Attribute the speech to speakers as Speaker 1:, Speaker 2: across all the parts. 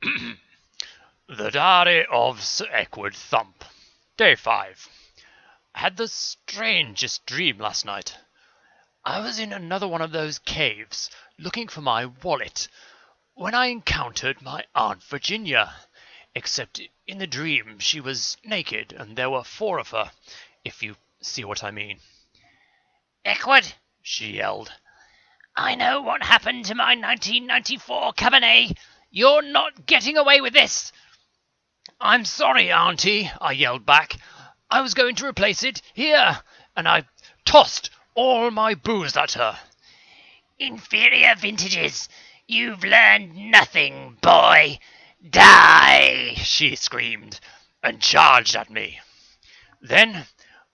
Speaker 1: The Diary of Sir EkkiThump. Day 5. I had the strangest dream last night. I was in another one of those caves, looking for my wallet, when I encountered my Aunt Virginia. Except in the dream she was naked, and there were 4 of her, if you see what I mean.
Speaker 2: "Ekkward,"
Speaker 1: she yelled.
Speaker 2: "I know what happened to my 1994 Cabernet. You're not getting away with this."
Speaker 1: "I'm sorry, Auntie," I yelled back. "I was going to replace it here," and I tossed all my booze at her.
Speaker 2: "Inferior vintages. You've learned nothing, boy. Die!"
Speaker 1: she screamed, and charged at me. Then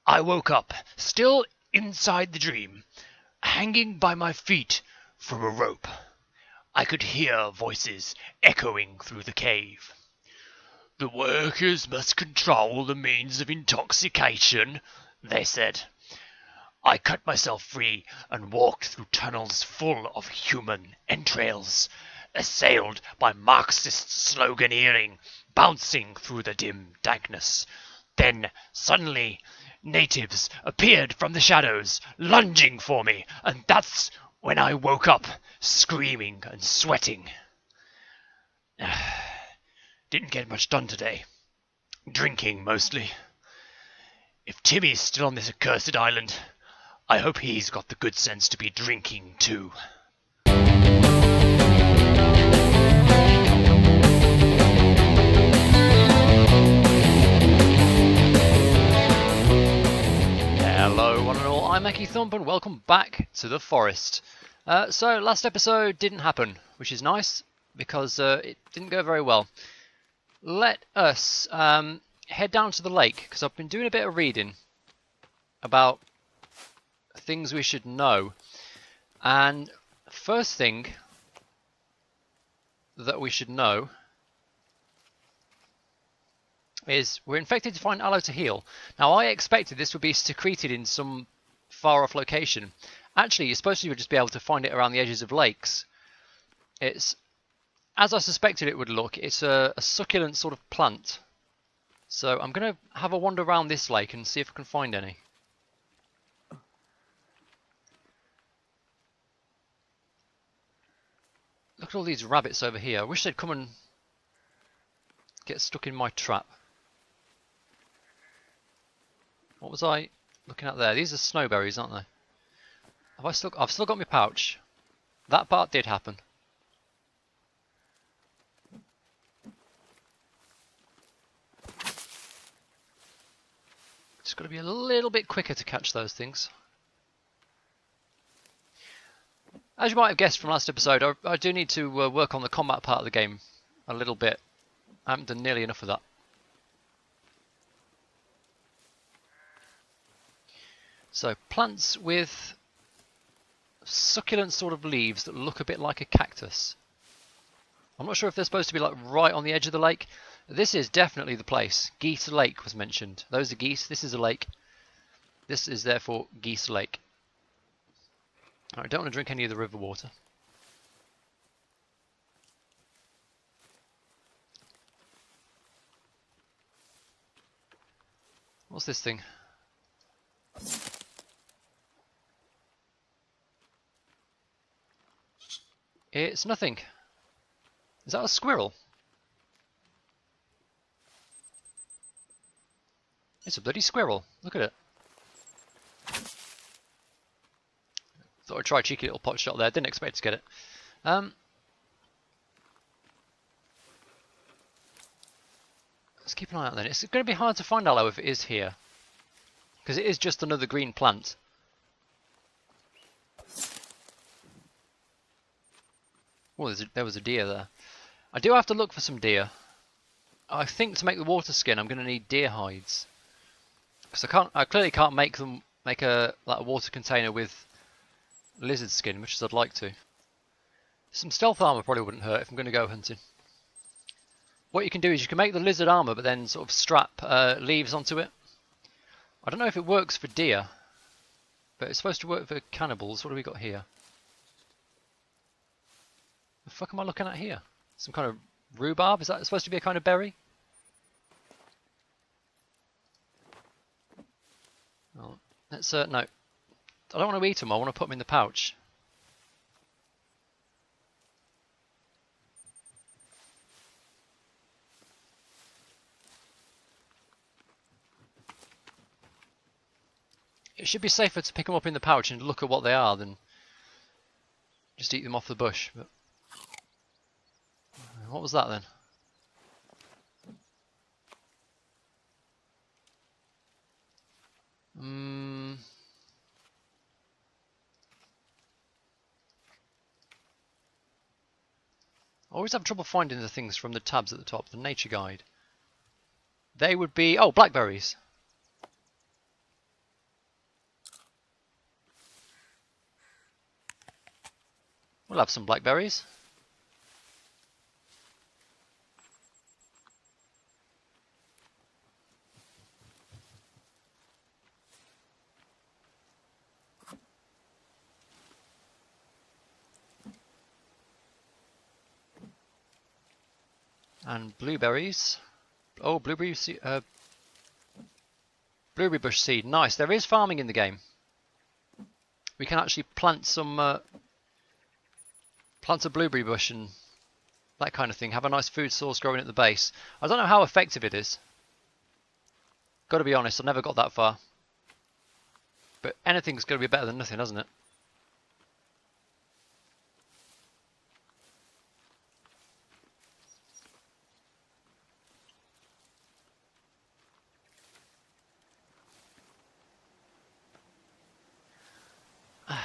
Speaker 1: I woke up, still inside the dream, hanging by my feet from a rope. I could hear voices echoing through the cave. "The workers must control the means of intoxication," they said. I cut myself free and walked through tunnels full of human entrails, assailed by Marxist sloganeering, bouncing through the dim dankness. Then, suddenly, natives appeared from the shadows, lunging for me, and that's when I woke up, screaming and sweating. Didn't get much done today. Drinking, mostly. If Timmy's still on this accursed island, I hope he's got the good sense to be drinking too. Hello one and all, I'm EkkiThump and welcome back to the forest. So last episode didn't happen, which is nice because it didn't go very well. Let us head down to the lake because I've been doing a bit of reading about things we should know, and first thing that we should know is we're infected to find aloe to heal. Now I expected this would be secreted in some far off location. Actually you're supposed to just be able to find it around the edges of lakes. It's as I suspected it would look. It's a succulent sort of plant. So I'm going to have a wander around this lake and see if I can find any. Look at all these rabbits over here. I wish they'd come and get stuck in my trap. What was I looking at there? These are snowberries, aren't they? I've still got my pouch. That part did happen. Just got to be a little bit quicker to catch those things. As you might have guessed from last episode, I do need to work on the combat part of the game a little bit. I haven't done nearly enough of that. So, plants with succulent sort of leaves that look a bit like a cactus. I'm not sure if they're supposed to be like right on the edge of the lake. This is definitely the place. Geese Lake was mentioned. Those are geese. This is a lake. This is therefore Geese Lake. I don't want to drink any of the river water. What's this thing? It's nothing. Is that a squirrel? It's a bloody squirrel. Look at it. Thought I'd try a cheeky little pot shot there. Didn't expect to get it. Let's keep an eye out then. It's going to be hard to find aloe if it is here, because it is just another green plant. Oh, there was a deer there. I do have to look for some deer. I think to make the water skin, I'm going to need deer hides, because I clearly can't make a water container with lizard skin, much as I'd like to. Some stealth armor probably wouldn't hurt if I'm going to go hunting. What you can do is you can make the lizard armor, but then sort of strap leaves onto it. I don't know if it works for deer, but it's supposed to work for cannibals. What do we got here? The fuck am I looking at here? Some kind of
Speaker 3: Rhubarb? Is that supposed to be a kind of berry? Oh, let's no. I don't want to eat them. I want to put them in the pouch. It should be safer to pick them up in the pouch and look at what they are than just eat them off the bush. But what was that then? I always have trouble finding the things from the tabs at the top, the nature guide. They would be, oh, blackberries. We'll have some blackberries. And blueberries. Oh, blueberry bush seed. Nice. There is farming in the game. We can actually plant some plant a blueberry bush and that kind of thing. Have a nice food source growing at the base. I don't know how effective it is. Got to be honest, I've never got that far. But anything's going to be better than nothing, hasn't it?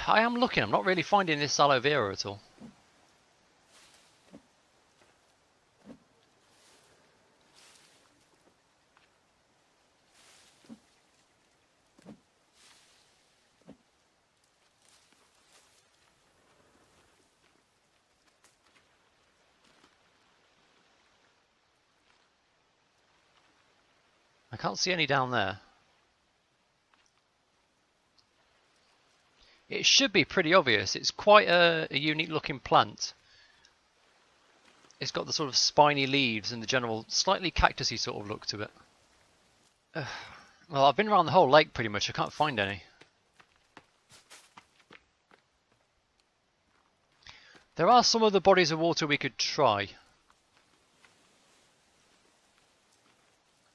Speaker 3: I am looking. I'm not really finding this aloe vera at all. I can't see any down there. It should be pretty obvious. It's quite a unique looking plant. It's got the sort of spiny leaves and the general slightly cactusy sort of look to it. Well, I've been around the whole lake pretty much. I can't find any. There are some other bodies of water we could try.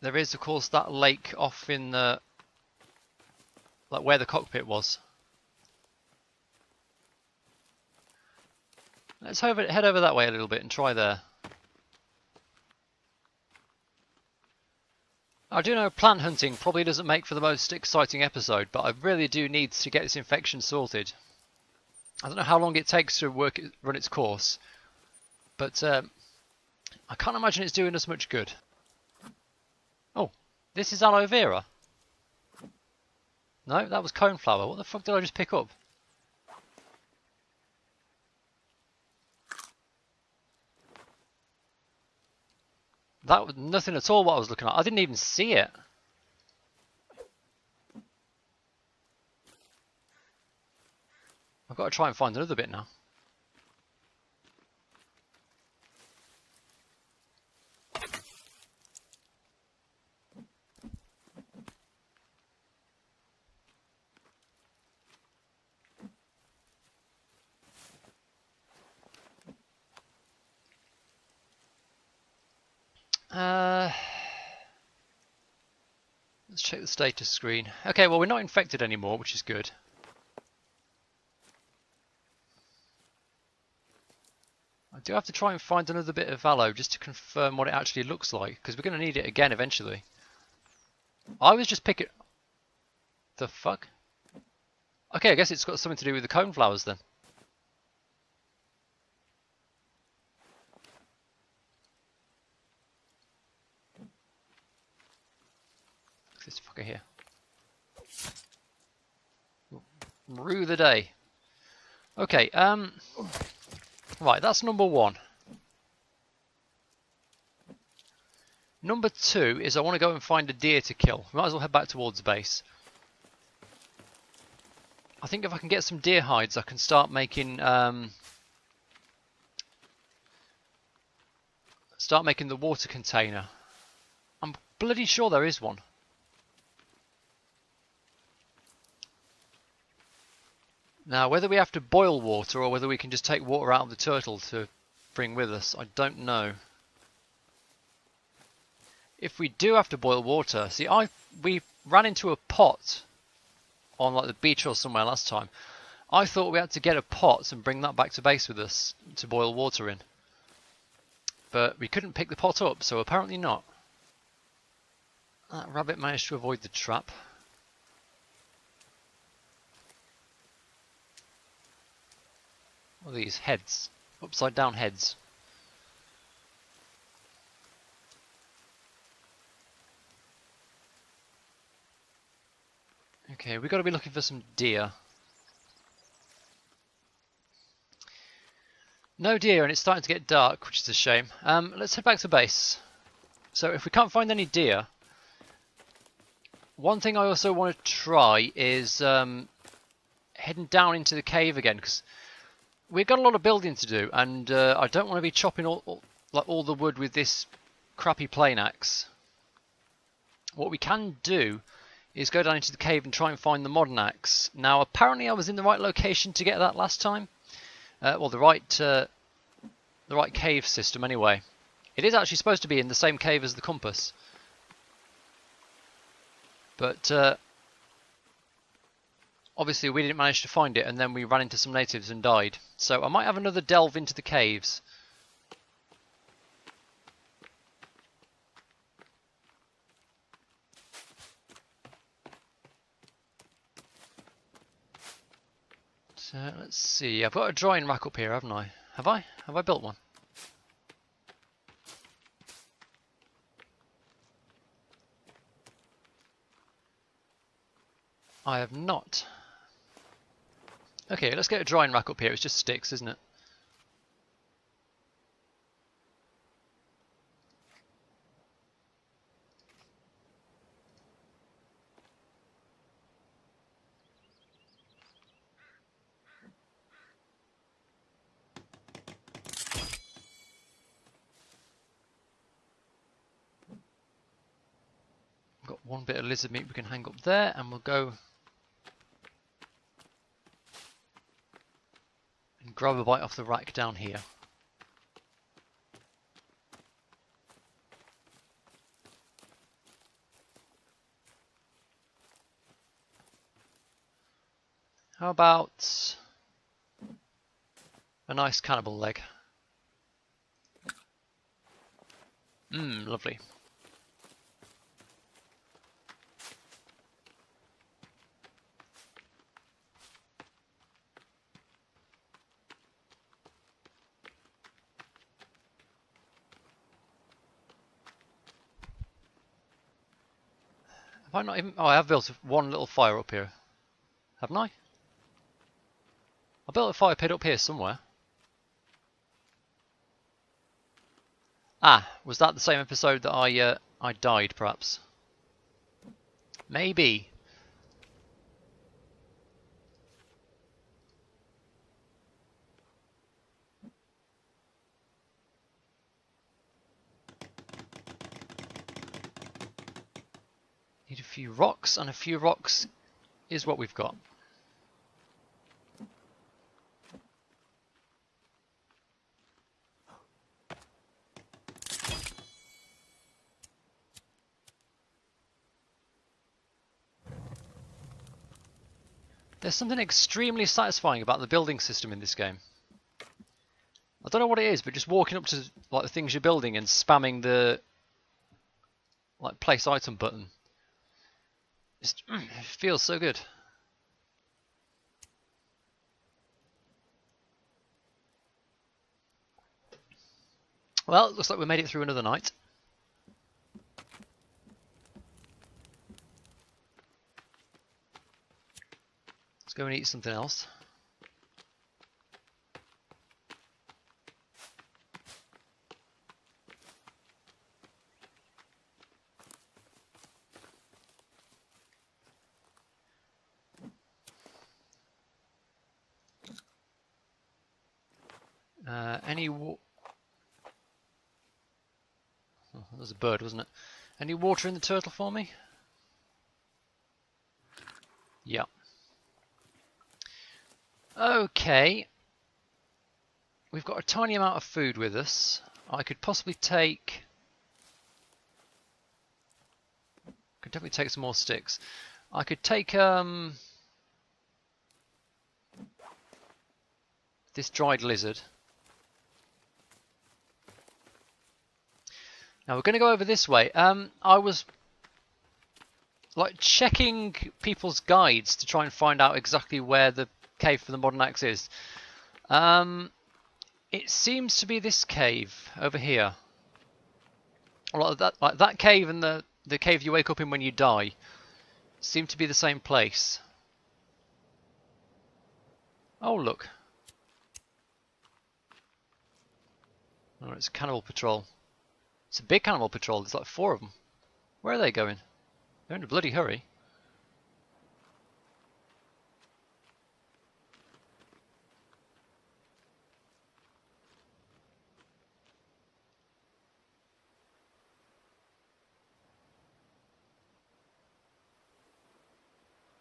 Speaker 3: There is, of course, that lake off in the... like where the cockpit was. Let's head over that way a little bit and try there. I do know plant hunting probably doesn't make for the most exciting episode, but I really do need to get this infection sorted. I don't know how long it takes to run its course, but I can't imagine it's doing us much good. Oh, this is aloe vera. No, that was coneflower. What the fuck did I just pick up? That was nothing at all what I was looking at. I didn't even see it. I've got to try and find another bit now. Let's check the status screen. Okay, well, we're not infected anymore, which is good. I do have to try and find another bit of aloe just to confirm what it actually looks like, because we're going to need it again eventually. I was just picking... The fuck? Okay, I guess it's got something to do with the coneflowers then. This fucker here. Rue the day. Okay, right, that's number one. Number two is I want to go and find a deer to kill. We might as well head back towards the base. I think if I can get some deer hides, I can start making some start making the water container. I'm bloody sure there is one. Now, whether we have to boil water or whether we can just take water out of the turtle to bring with us, I don't know. If we do have to boil water, see, we ran into a pot on like the beach or somewhere last time. I thought we had to get a pot and bring that back to base with us to boil water in. But we couldn't pick the pot up, so apparently not. That rabbit managed to avoid the trap. What are these? Heads. Upside down heads. Okay, we've got to be looking for some deer. No deer, and it's starting to get dark, which is a shame. Let's head back to base. So if we can't find any deer, one thing I also want to try is heading down into the cave again, because we've got a lot of building to do, and I don't want to be chopping all the wood with this crappy plane axe. What we can do is go down into the cave and try and find the modern axe. Now, apparently I was in the right location to get that last time. Well, the right cave system anyway. It is actually supposed to be in the same cave as the compass. But obviously we didn't manage to find it, and then we ran into some natives and died. So I might have another delve into the caves. So let's see, I've got a drying rack up here, haven't I? Have I? Have I built one? I have not. Okay, let's get a drying rack up here. It's just sticks, isn't it? We've got one bit of lizard meat we can hang up there, and we'll go and grab a bite off the rack down here. How about a nice cannibal leg? Lovely. Have I not even... Oh, I have built one little fire up here. Haven't I? I built a fire pit up here somewhere. Ah, was that the same episode that I died, perhaps? Maybe. Need a few rocks, and a few rocks is what we've got. There's something extremely satisfying about the building system in this game. I don't know what it is, but just walking up to like the things you're building and spamming the like place item button, it feels so good. Well, it looks like we made it through another night. Let's go and eat something else. That was a bird, wasn't it? Any water in the turtle for me? Yeah. Okay. We've got a tiny amount of food with us. I could possibly take... Could definitely take some more sticks. I could take this dried lizard. Now we're going to go over this way. I was like checking people's guides to try and find out exactly where the cave for the modern axe is. It seems to be this cave over here. Like that cave and the cave you wake up in when you die seem to be the same place. Oh look. Oh, it's a cannibal patrol. It's a big cannibal patrol. There's like 4 of them. Where are they going? They're in a bloody hurry.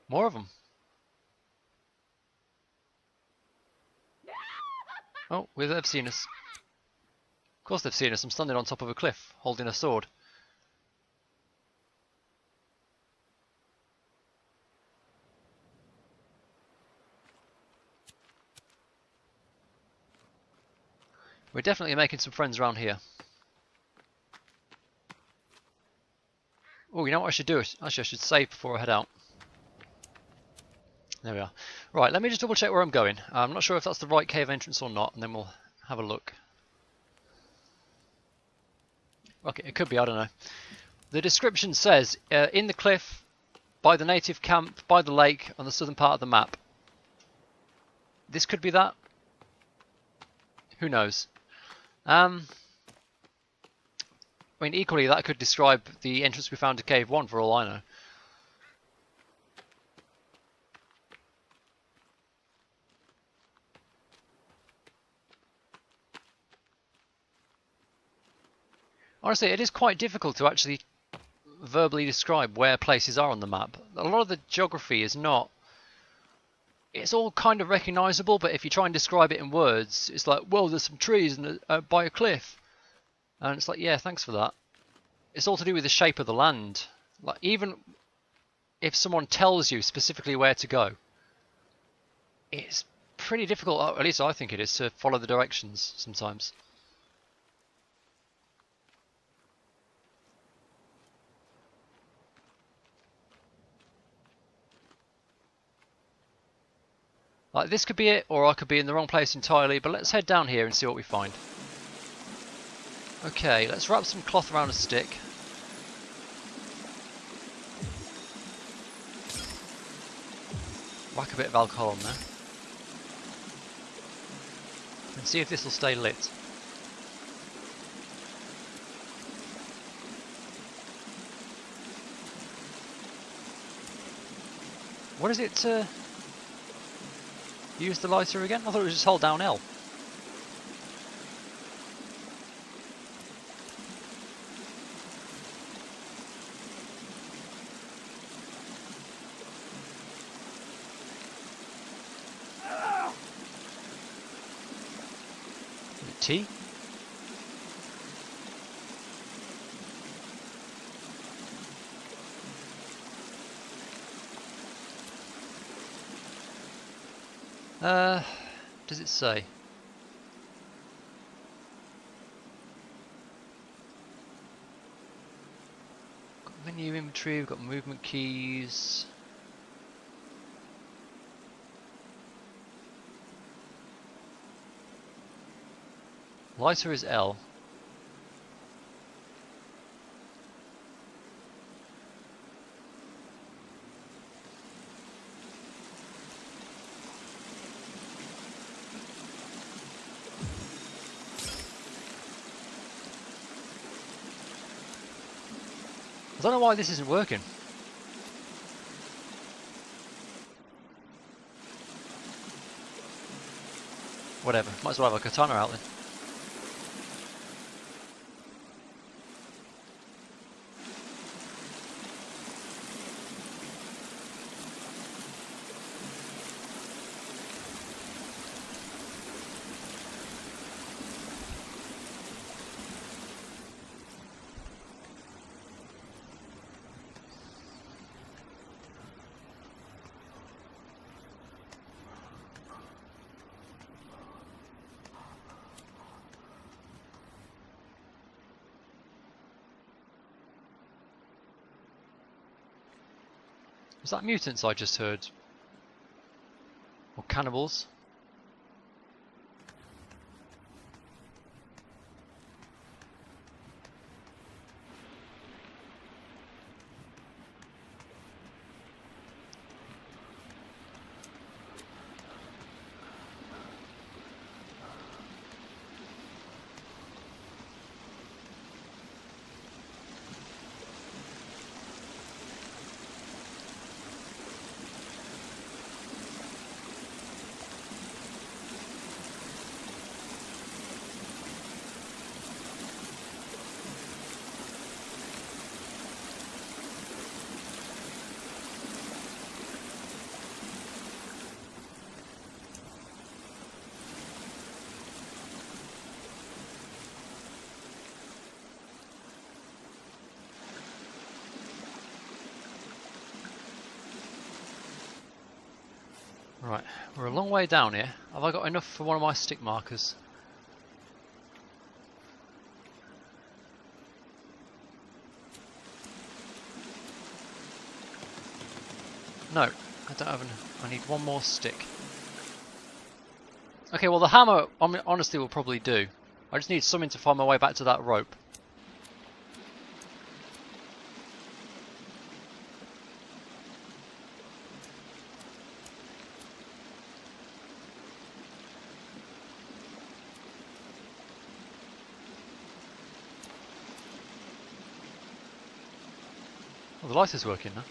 Speaker 3: More of them. Oh, they've seen us. Of course they've seen us. I'm standing on top of a cliff, holding a sword. We're definitely making some friends around here. Oh, you know what I should do? Actually, I should save before I head out. There we are. Right, let me just double check where I'm going. I'm not sure if that's the right cave entrance or not, and then we'll have a look. Okay, it could be, I don't know. The description says, in the cliff, by the native camp, by the lake, on the southern part of the map. This could be that. Who knows? I mean, equally, that could describe the entrance we found to Cave 1, for all I know. Honestly, it is quite difficult to actually verbally describe where places are on the map. A lot of the geography is not... It's all kind of recognisable, but if you try and describe it in words, it's like, well, there's some trees and by a cliff. And it's like, yeah, thanks for that. It's all to do with the shape of the land. Like, even if someone tells you specifically where to go, it's pretty difficult, or at least I think it is, to follow the directions sometimes. Like, this could be it, or I could be in the wrong place entirely, but let's head down here and see what we find. Okay, let's wrap some cloth around a stick. Whack a bit of alcohol on there. And see if this will stay lit. What is it to use the lighter again? I thought it was just hold down L. T? Does it say? Got menu inventory, we've got movement keys. Lighter is L. I don't know why this isn't working. Whatever, might as well have a katana out then. Was that mutants I just heard? Or cannibals? Right, we're a long way down here. Have I got enough for one of my stick markers? No, I don't have enough. I need one more stick. Okay, well the hammer, honestly, will probably do. I just need something to find my way back to that rope. Oh, the light is working now.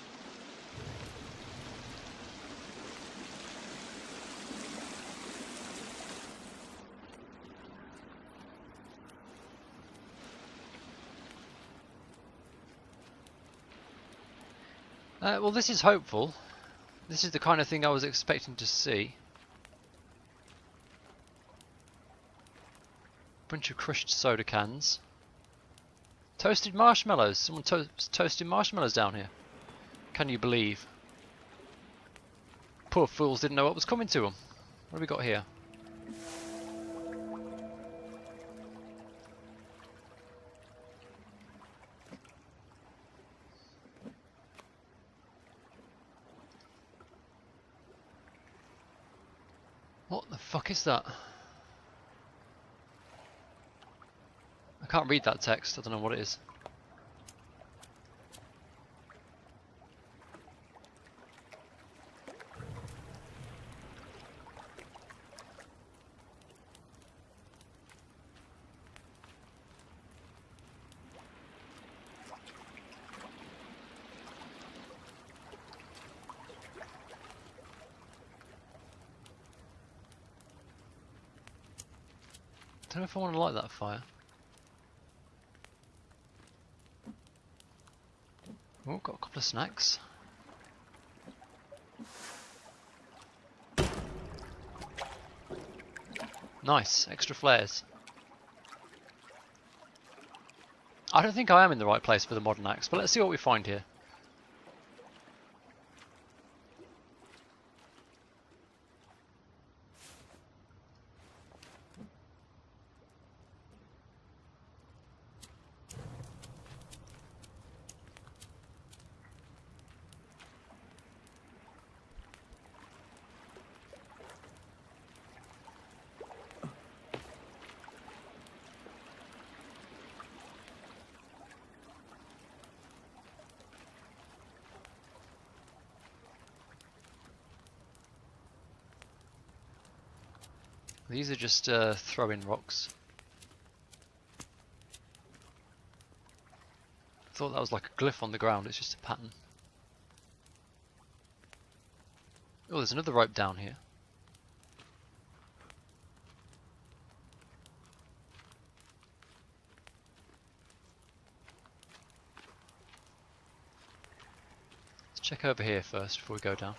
Speaker 3: Well, this is hopeful. This is the kind of thing I was expecting to see. Bunch of crushed soda cans. Toasted marshmallows. Someone toasted marshmallows down here. Can you believe? Poor fools didn't know what was coming to them. What have we got here? What the fuck is that? I can't read that text. I don't know what it is. I don't know if I want to light that fire. Oh, got a couple of snacks. Nice, extra flares. I don't think I am in the right place for the modern axe, but let's see what we find here. These are just throw-in rocks. I thought that was like a glyph on the ground, it's just a pattern. Oh, there's another rope down here. Let's check over here first before we go down.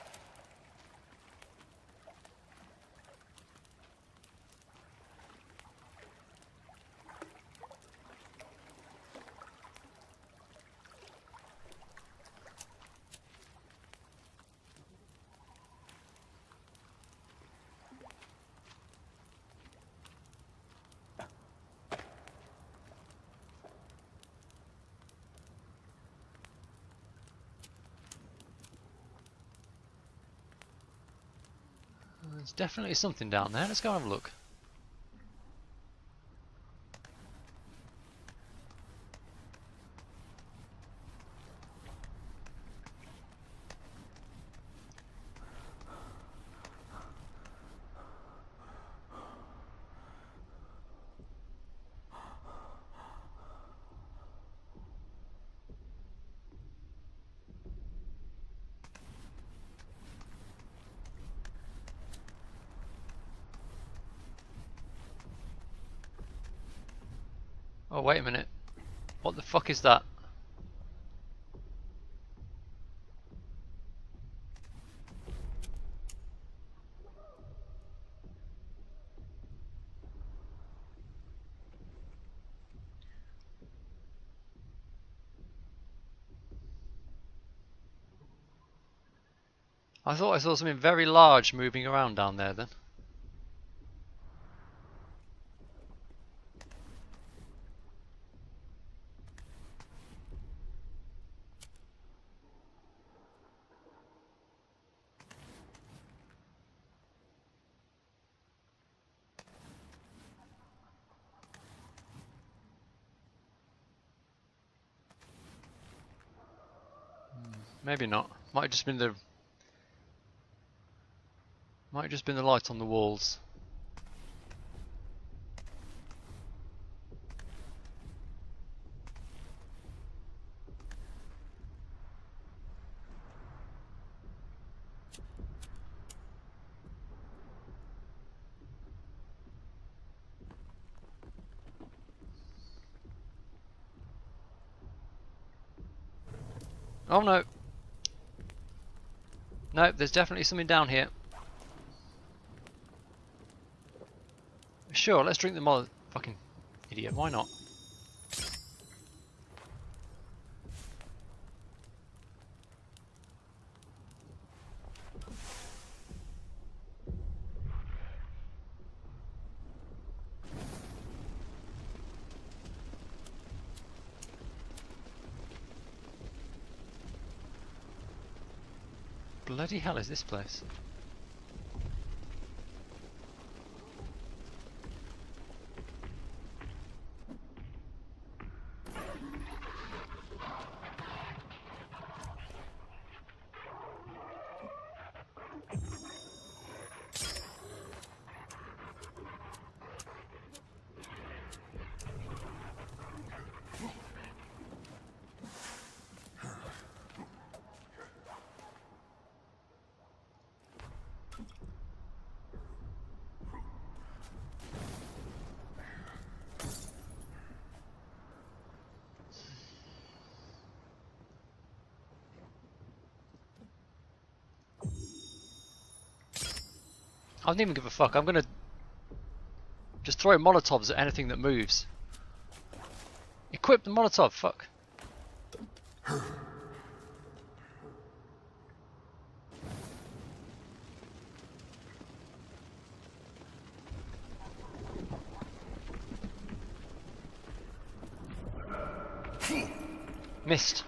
Speaker 3: There's definitely something down there. Let's go and have a look. Oh, wait a minute. What the fuck is that? I thought I saw something very large moving around down there then. Maybe not. Might have just been the light on the walls. Oh no. No, there's definitely something down here. Sure, let's drink the molly. Fucking idiot, why not? Bloody hell is this place? I don't even give a fuck. I'm gonna just throw Molotovs at anything that moves. Equip the Molotov, fuck. Missed.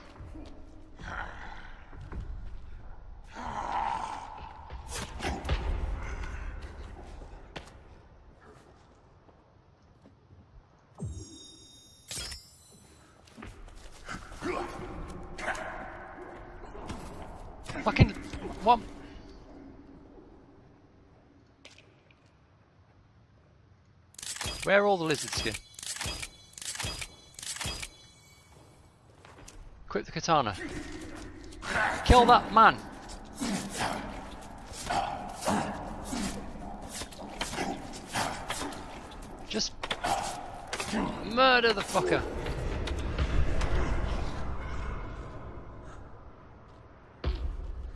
Speaker 3: Fucking what? Where are all the lizard skin? Equip the katana. Kill that man. Just murder the fucker.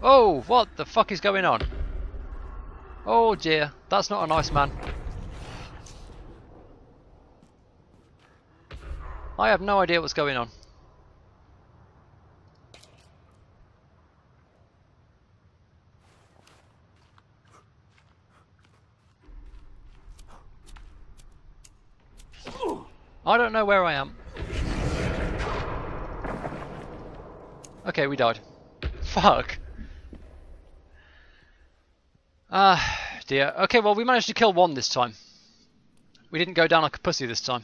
Speaker 3: Oh, what the fuck is going on? Oh dear, that's not a nice man. I have no idea what's going on. I don't know where I am. Okay, we died. Fuck. dear. Okay, well, we managed to kill one this time. We didn't go down like a pussy this time.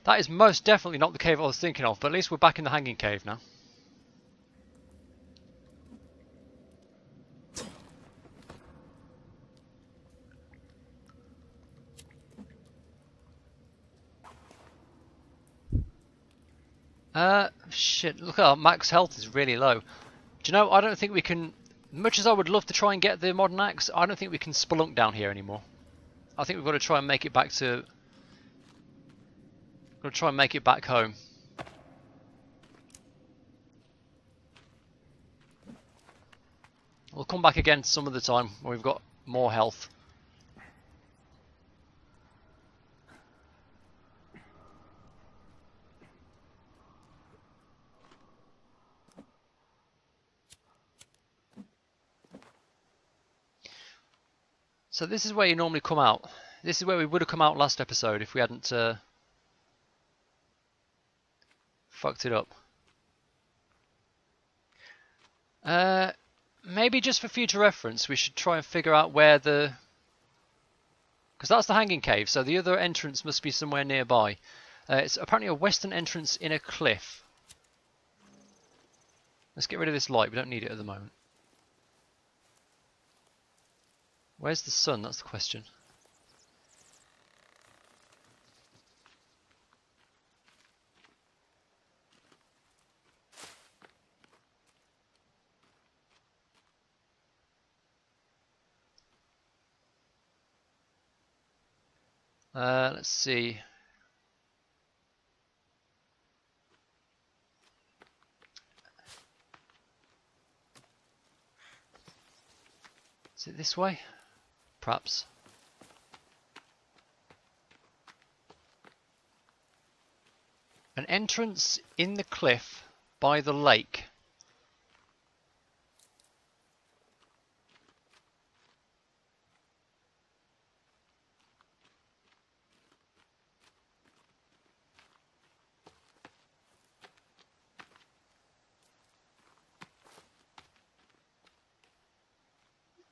Speaker 3: That is most definitely not the cave I was thinking of, but at least we're back in the hanging cave now. Shit, look at our max health is really low. Do you know, I don't think we can, much as I would love to try and get the modern axe, I don't think we can spelunk down here anymore. I think we've got to try and make it back to, got to try and make it back home. We'll come back again some of the time when we've got more health. So this is where you normally come out. This is where we would have come out last episode if we hadn't fucked it up. Maybe just for future reference we should try and figure out where the... Because that's the hanging cave, so the other entrance must be somewhere nearby. It's apparently a western entrance in a cliff. Let's get rid of this light, we don't need it at the moment. Where's the sun? That's the question. Let's see. Is it this way? Perhaps. An entrance in the cliff by the lake.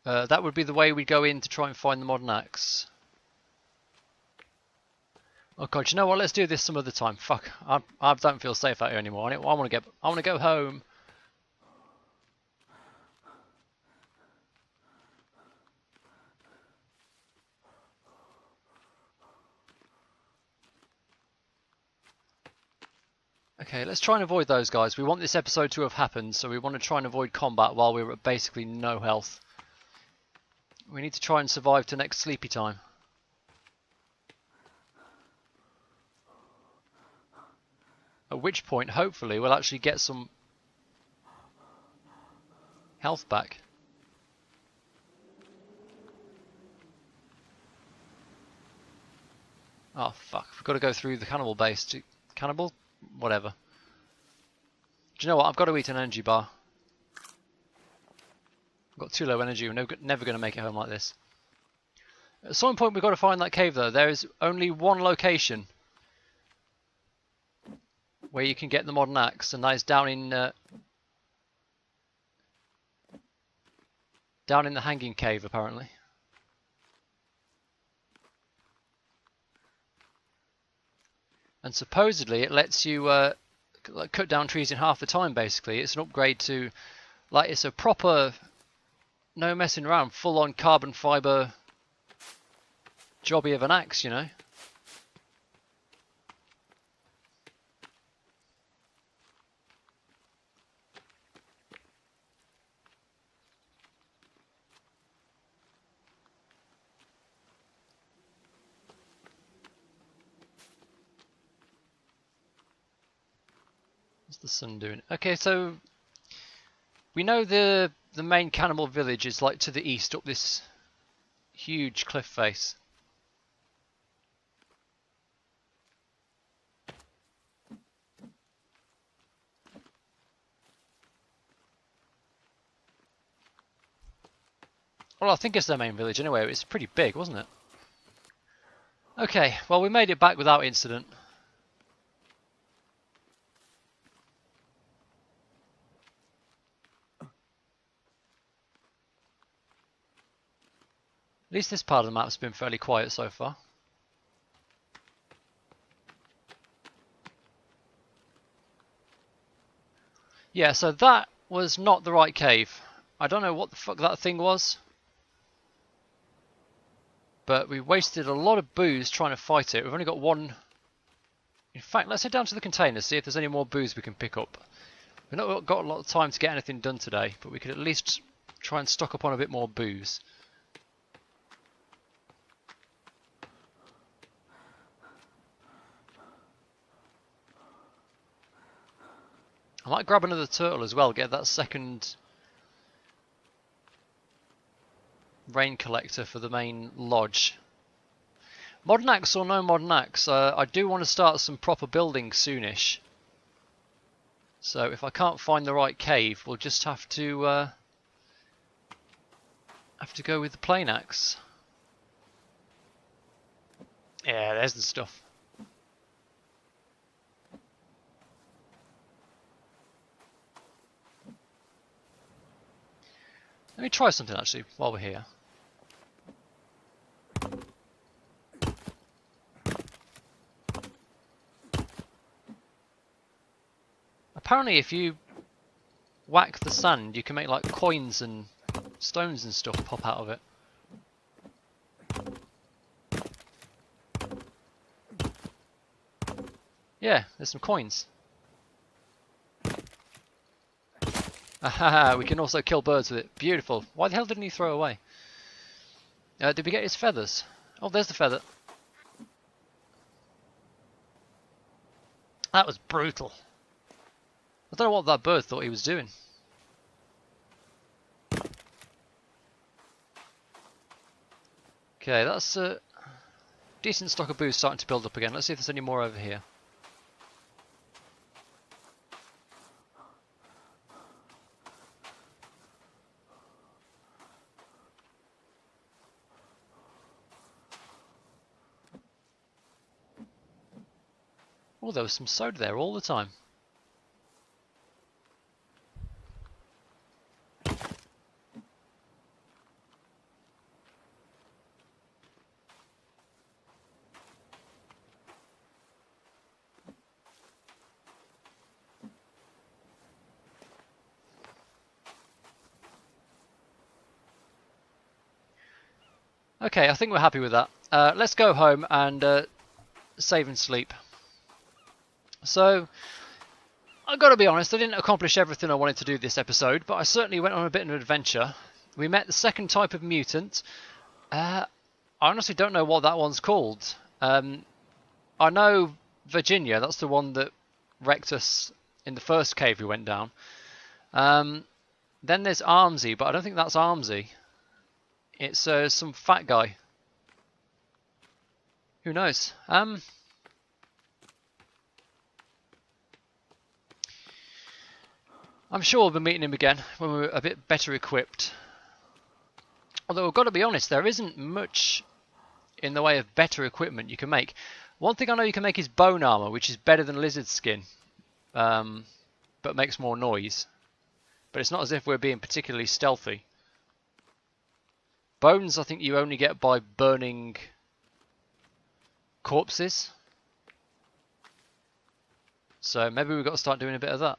Speaker 3: That would be the way we go in to try and find the modern axe. Oh god, you know what? Let's do this some other time. Fuck, I don't feel safe out here anymore. I want to go home. Okay, let's try and avoid those guys. We want this episode to have happened, so we want to try and avoid combat while we're at basically no health. We need to try and survive to next sleepy time. At which point, hopefully, we'll actually get some health back. Oh fuck, we've got to go through the cannibal base to... Cannibal? Whatever. Do you know what? I've got to eat an energy bar. I've got too low energy. We're never going to make it home like this. At some point we've got to find that cave though. There is only one location where you can get the modern axe, and that is down in the hanging cave apparently. And supposedly it lets you like cut down trees in half the time basically. It's an upgrade to, like, it's a proper, no messing around, full on carbon fibre jobby of an axe, you know. What's the sun doing? Okay, so we know the main cannibal village is like to the east up this huge cliff face. Well, I think it's their main village anyway. It's pretty big, wasn't it? Okay, well, we made it back without incident. At least this part of the map's been fairly quiet so far. Yeah, so that was not the right cave. I don't know what the fuck that thing was. But we wasted a lot of booze trying to fight it. We've only got one. In fact, let's head down to the container, see if there's any more booze we can pick up. We've not got a lot of time to get anything done today, but we could at least try and stock up on a bit more booze. I might grab another turtle as well, get that second rain collector for the main lodge. Modern axe or no modern axe, I do want to start some proper building soonish. So if I can't find the right cave, we'll just have to go with the plain axe. Yeah, there's the stuff. Let me try something actually while we're here. Apparently if you whack the sand you can make like coins and stones and stuff pop out of it. Yeah, there's some coins. Ahaha, we can also kill birds with it. Beautiful. Why the hell didn't he throw away? Did we get his feathers? Oh, there's the feather. That was brutal. I don't know what that bird thought he was doing. Okay, that's a decent stock of booze starting to build up again. Let's see if there's any more over here. Oh, there was some soda there all the time. Okay, I think we're happy with that. Let's go home and save and sleep. So, I've got to be honest, I didn't accomplish everything I wanted to do this episode, but I certainly went on a bit of an adventure. We met the second type of mutant. I honestly don't know what that one's called. I know Virginia, that's the one that wrecked us in the first cave we went down. Then there's Armsy, but I don't think that's Armsy. It's some fat guy. Who knows? I'm sure we'll be meeting him again when we're a bit better equipped. Although I've got to be honest, there isn't much in the way of better equipment you can make. One thing I know you can make is bone armor, which is better than lizard skin, but makes more noise. But it's not as if we're being particularly stealthy. Bones, I think you only get by burning corpses. So maybe we've got to start doing a bit of that.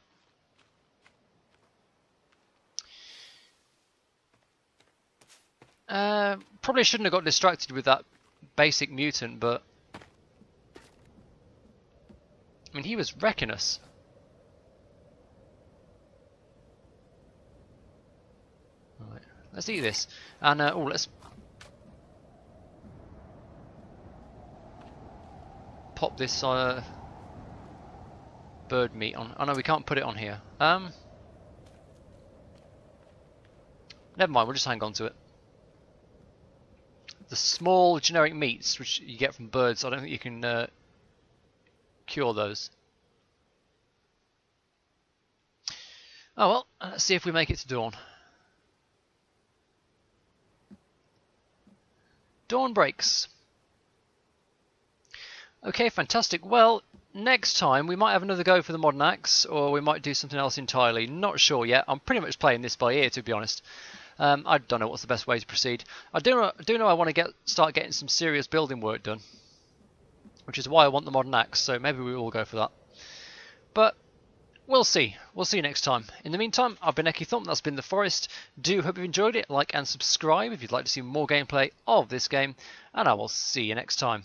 Speaker 3: Probably shouldn't have got distracted with that basic mutant, but I mean, he was wrecking us. Right, let's eat this, and oh, let's pop this bird meat on. Oh no, we can't put it on here. Never mind, we'll just hang on to it. The small generic meats which you get from birds, I don't think you can cure those. Oh well, let's see if we make it to dawn. Dawn breaks. Okay, fantastic. Well, next time we might have another go for the modern axe, or we might do something else entirely. Not sure yet. I'm pretty much playing this by ear, to be honest. I don't know what's the best way to proceed. I do know I want to start getting some serious building work done, which is why I want the modern axe. So maybe we will go for that. But we'll see. We'll see next time. In the meantime, I've been EkkiThump. That's been The Forest. Do hope you've enjoyed it. Like and subscribe if you'd like to see more gameplay of this game, and I will see you next time.